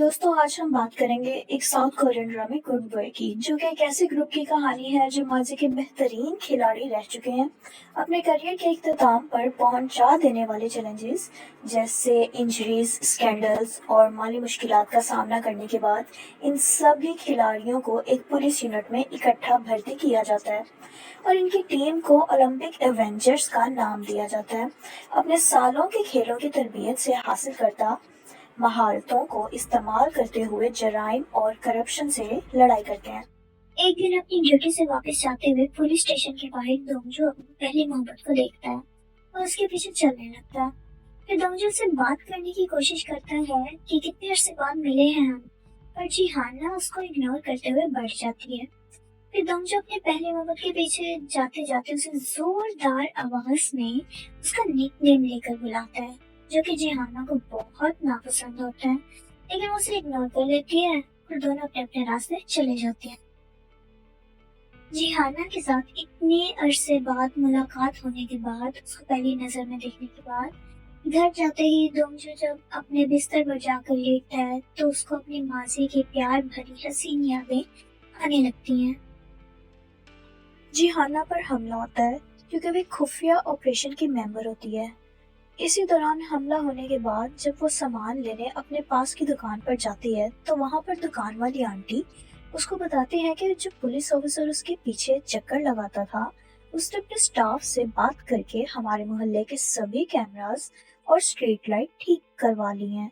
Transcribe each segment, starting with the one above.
दोस्तों, आज हम बात करेंगे एक साउथ कोरियन ड्रामे गुड बॉय की, जो कि एक ऐसे ग्रुप की कहानी है जो माजी के बेहतरीन खिलाड़ी रह चुके हैं। अपने करियर के इख्तिताम पर पहुंचा देने वाले चैलेंजेस जैसे इंजरीज, स्कैंडल्स और माली मुश्किलात का सामना करने के बाद इन सभी खिलाड़ियों को एक पुलिस यूनिट में इकट्ठा भर्ती किया जाता है और इनकी टीम को ओलंपिक एवेंजर्स का नाम दिया जाता है। अपने सालों के खेलों की तरबियत से हासिल करता महारतों को इस्तेमाल करते हुए जराइम और करप्शन से लड़ाई करते हैं। एक दिन अपनी ड्यूटी से वापस जाते हुए पुलिस स्टेशन के बाहर दोंजो अपनी पहली मोहब्बत को देखता है और उसके पीछे चलने लगता है। फिर दोंजो से बात करने की कोशिश करता है कि कितने अरसे बाद मिले हैं हम, पर जी हाना उसको इग्नोर करते हुए बढ़ जाती है। फिर दोंजो अपने पहली मोहब्बत के पीछे जाते जाते उसे जोरदार आवाज में उसका निकनेम लेकर बुलाता है, जो कि जिहाना को बहुत नापसंद होता है, लेकिन वो उसे इग्नोर कर लेती है और दोनों अपने अपने रास्ते चले जाते हैं। जिहाना के साथ इतने अरसे बाद मुलाकात होने के बाद, उसको पहली नजर में देखने के बाद घर जाते ही दोंजो जब अपने बिस्तर पर जाकर लेटता है तो उसको अपनी माजी की प्यार भरी हसीन यादें आने लगती हैं। जिहाना पर हमला होता है क्योंकि वे खुफिया ऑपरेशन की मेंबर होती है। इसी दौरान हमला होने के बाद जब वो सामान लेने अपने पास की दुकान पर जाती है तो वहाँ पर दुकान वाली आंटी उसको बताती है कि जो पुलिस ऑफिसर उसके पीछे चक्कर लगाता था, उसने अपने स्टाफ से बात करके हमारे मोहल्ले के सभी कैमरास और स्ट्रीट लाइट ठीक करवा ली हैं।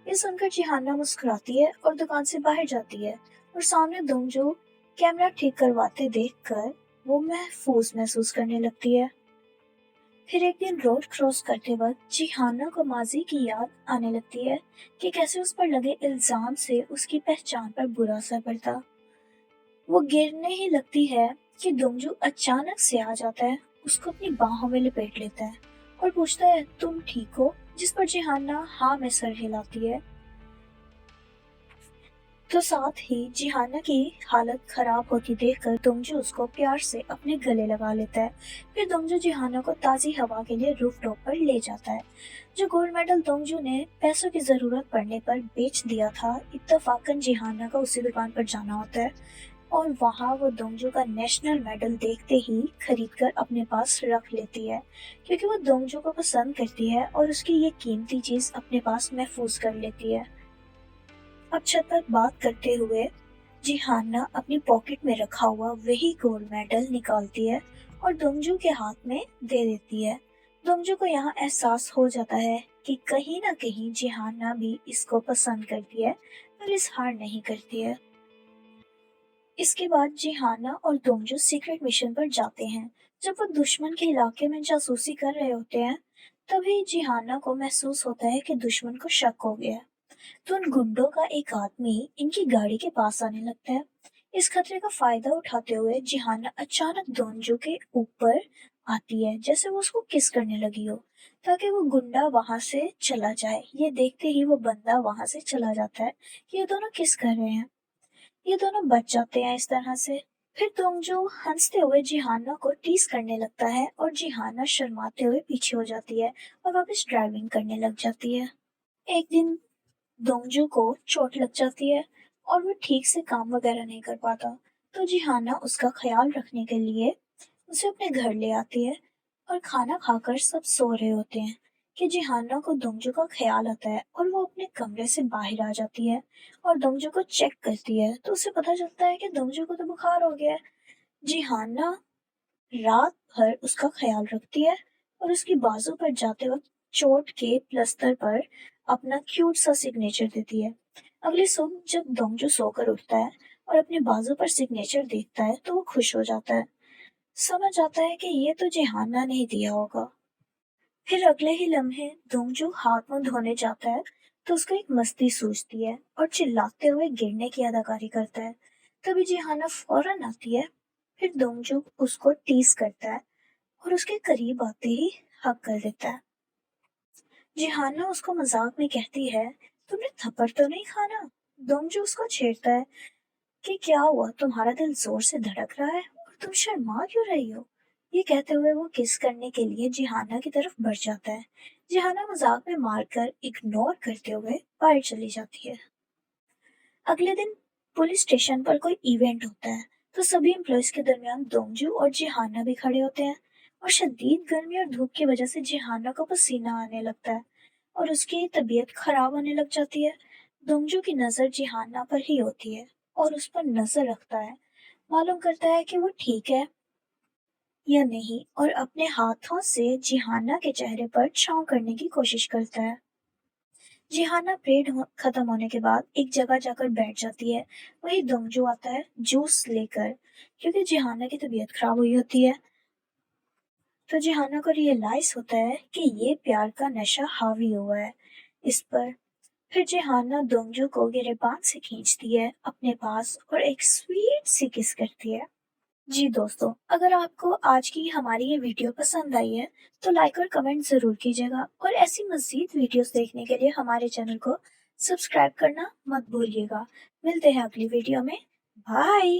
ये सुनकर जिहाना मुस्कुराती है और दुकान से बाहर जाती है और सामने दोंजो कैमरा ठीक करवाते देखकर वो महफूज महसूस करने लगती है। फिर एक दिन रोड क्रॉस करते वक्त जिहाना को माजी की याद आने लगती है कि कैसे उस पर लगे इल्जाम से उसकी पहचान पर बुरा असर पड़ता। वो गिरने ही लगती है कि दोंजू अचानक से आ जाता है, उसको अपनी बाहों में लपेट लेता है और पूछता है, तुम ठीक हो? जिस पर जिहाना हाँ में सर हिलाती है। तो साथ ही जिहाना की हालत खराब होती देखकर दोंजू उसको प्यार से अपने गले लगा लेता है। फिर दोंजू जिहाना को ताज़ी हवा के लिए रूफ टॉप पर ले जाता है। जो गोल्ड मेडल दोंजू ने पैसों की जरूरत पड़ने पर बेच दिया था, इत्तफाकन जिहाना का उसी दुकान पर जाना होता है और वहाँ वो दोंजू का नेशनल मेडल देखते ही खरीद कर अपने पास रख लेती है, क्योंकि वो दोंजू को पसंद करती है और उसकी ये कीमती चीज अपने पास महफूज कर लेती है। अब छत पर बात करते हुए जिहाना अपनी पॉकेट में रखा हुआ वही गोल्ड मेडल निकालती है और दोंजू के हाथ में दे देती है। दोंजू को यहाँ एहसास हो जाता है कि कहीं ना कहीं जिहाना भी इसको पसंद करती है, पर इजहार नहीं करती है। इसके बाद जिहाना और दोंजू सीक्रेट मिशन पर जाते हैं। जब वो दुश्मन के इलाके में जासूसी कर रहे होते हैं, तभी जिहाना को महसूस होता है कि दुश्मन को शक हो गया है। तो उन गुंडों का एक आदमी इनकी गाड़ी के पास आने लगता है। इस खतरे का फायदा उठाते हुए जिहाना अचानक दोंजू के ऊपर आती है, जैसे वो उसको किस करने लगी हो, ताकि वो गुंडा वहां से चला जाए। ये देखते ही वो बंदा वहां से चला जाता है कि ये दोनों किस कर रहे हैं। ये दोनों बच जाते हैं इस तरह से। फिर दोंजू हंसते हुए जिहाना को टीज करने लगता है और जिहाना शर्माते हुए पीछे हो जाती है और वापस ड्राइविंग करने लग जाती है। एक दिन दोंजू को चोट लग जाती है और वो ठीक से काम वगैरह नहीं कर पाता, तो जिहाना उसका ख्याल रखने के लिए उसे अपने घर ले आती है और खाना खाकर सब सो रहे होते हैं कि जिहाना को दोंजू का ख्याल आता है और वो अपने कमरे से बाहर आ जाती है और दोंजू को चेक करती है तो उसे पता चलता है कि दोंजू को तो बुखार हो गया है। जिहाना रात भर उसका ख्याल रखती है और उसकी बाजू पर जाते वक्त चोट के प्लस्तर पर अपना क्यूट सा सिग्नेचर देती है। अगली सुबह जब दोंजू सोकर उठता है और अपने बाजू पर सिग्नेचर देखता है तो वो खुश हो जाता है, समझ आता है कि ये तो जिहाना ने ही दिया होगा। फिर अगले ही लम्हे दोंजू हाथ मुंह धोने जाता है तो उसको एक मस्ती सूझती है और चिल्लाते हुए गिरने की अदाकारी करता है। तभी जिहाना फौरन आती है। फिर दोंजू उसको टीज करता है और उसके करीब आते ही हक कर देता है। जिहाना उसको मजाक में कहती है, तुमने थप्पड़ तो नहीं खाना? दोंजू उसको छेड़ता है कि क्या हुआ, तुम्हारा दिल जोर से धड़क रहा है और तुम शर्मा क्यों रही हो? ये कहते हुए वो किस करने के लिए जिहाना की तरफ बढ़ जाता है। जिहाना मजाक में मारकर इग्नोर करते हुए बाहर चली जाती है। अगले दिन पुलिस स्टेशन पर कोई इवेंट होता है, तो सभी एम्प्लॉयज के दरमियान दोंगजू और जिहाना भी खड़े होते हैं। और शदीद गर्मी और धूप की वजह से जिहाना को पसीना आने लगता है और उसकी तबीयत खराब होने लग जाती है। दोंगजू की नजर जिहाना पर ही होती है और उस पर नजर रखता है, मालूम करता है कि वो ठीक है या नहीं, और अपने हाथों से जिहाना के चेहरे पर छांव करने की कोशिश करता है। जिहाना खत्म होने के बाद एक जगह जाकर बैठ जाती है। वही दोंगजू आता है जूस लेकर, क्योंकि जिहाना की तबीयत खराब हुई होती है। तो जिहाना को रियलाइज होता है कि ये प्यार का नशा हावी हुआ है इस पर। फिर जिहाना दोंगजू को गिरेबान से खींचती है अपने पास और एक स्वीट सी किस करती है। जी दोस्तों, अगर आपको आज की हमारी ये वीडियो पसंद आई है तो लाइक और कमेंट जरूर कीजिएगा, और ऐसी मजीद वीडियोस देखने के लिए हमारे चैनल को सब्सक्राइब करना मत भूलिएगा। मिलते हैं अगली वीडियो में। बाय।